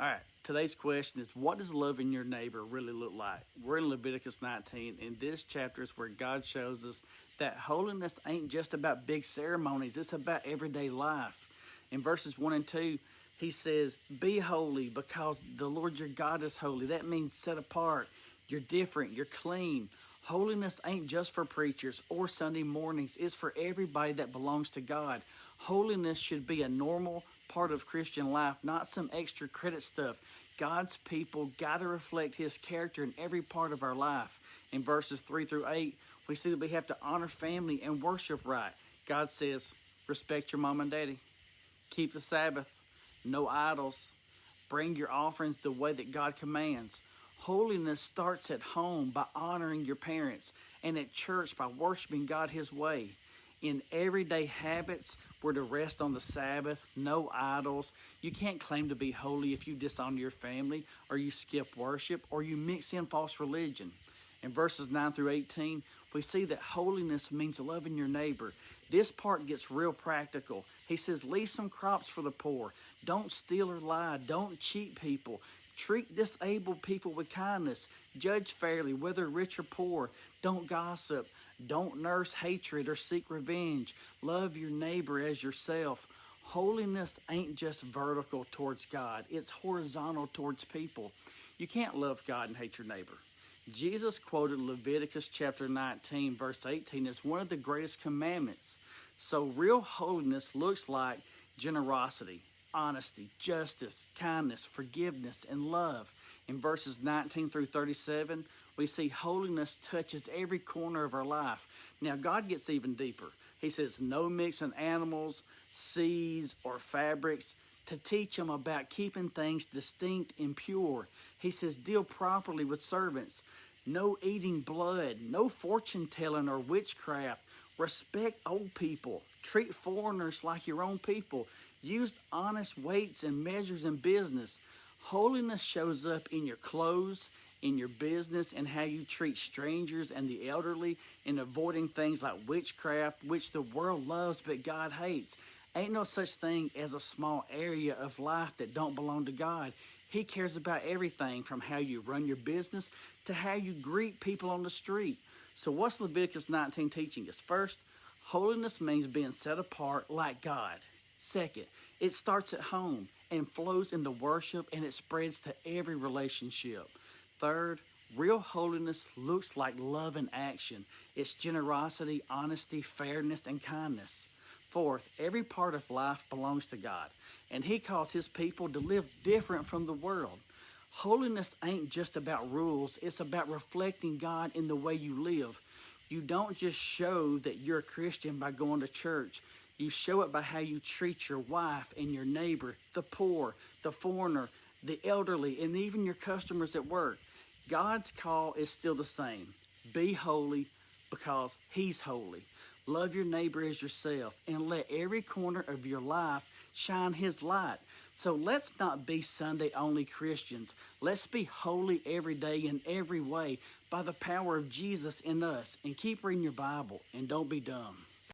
All right, today's question is, what does loving your neighbor really look like? We're in Leviticus 19, and this chapter is where God shows us that holiness ain't just about big ceremonies, it's about everyday life. In verses 1 and 2, he says, be holy because the Lord your God is holy. That means set apart. You're different. You're clean. Holiness ain't just for preachers or Sunday mornings. It's for everybody that belongs to God. Holiness should be a normal part of Christian life, not some extra credit stuff. God's people got to reflect his character in every part of our life. In verses 3 through 8, we see that we have to honor family and worship right. God says, respect your mom and daddy. Keep the Sabbath. No idols. Bring your offerings the way that God commands. Holiness starts at home by honoring your parents, and at church by worshiping God his way. In everyday habits, we're to rest on the Sabbath, no idols. You can't claim to be holy if you dishonor your family, or you skip worship, or you mix in false religion. In verses 9 through 18, we see that holiness means loving your neighbor. This part gets real practical. He says, leave some crops for the poor. Don't steal or lie. Don't cheat people. Treat disabled people with kindness. Judge fairly, whether rich or poor. Don't gossip. Don't nurse hatred or seek revenge. Love your neighbor as yourself. Holiness ain't just vertical towards God. It's horizontal towards people. You can't love God and hate your neighbor. Jesus quoted Leviticus chapter 19, verse 18 as one of the greatest commandments. So real holiness looks like generosity, honesty, justice, kindness, forgiveness, and love. In verses 19 through 37, we see holiness touches every corner of our life. Now, God gets even deeper. He says, no mixing animals, seeds, or fabrics, to teach them about keeping things distinct and pure. He says, deal properly with servants. No eating blood, no fortune telling or witchcraft. Respect old people. Treat foreigners like your own people. Use honest weights and measures in business. Holiness shows up in your clothes, in your business, and how you treat strangers and the elderly, and avoiding things like witchcraft, which the world loves but God hates. Ain't no such thing as a small area of life that don't belong to God. He cares about everything from how you run your business to how you greet people on the street. So what's Leviticus 19 teaching us? First, holiness means being set apart like God. Second, it starts at home and flows into worship, and it spreads to every relationship. Third, real holiness looks like love in action. It's generosity, honesty, fairness, and kindness. Fourth, every part of life belongs to God, and he calls his people to live different from the world. Holiness ain't just about rules, it's about reflecting God in the way you live. You don't just show that you're a Christian by going to church. You show it by how you treat your wife and your neighbor, the poor, the foreigner, the elderly, and even your customers at work. God's call is still the same. Be holy because he's holy. Love your neighbor as yourself, and let every corner of your life shine his light. So let's not be Sunday-only Christians. Let's be holy every day in every way by the power of Jesus in us. And keep reading your Bible, and don't be dumb.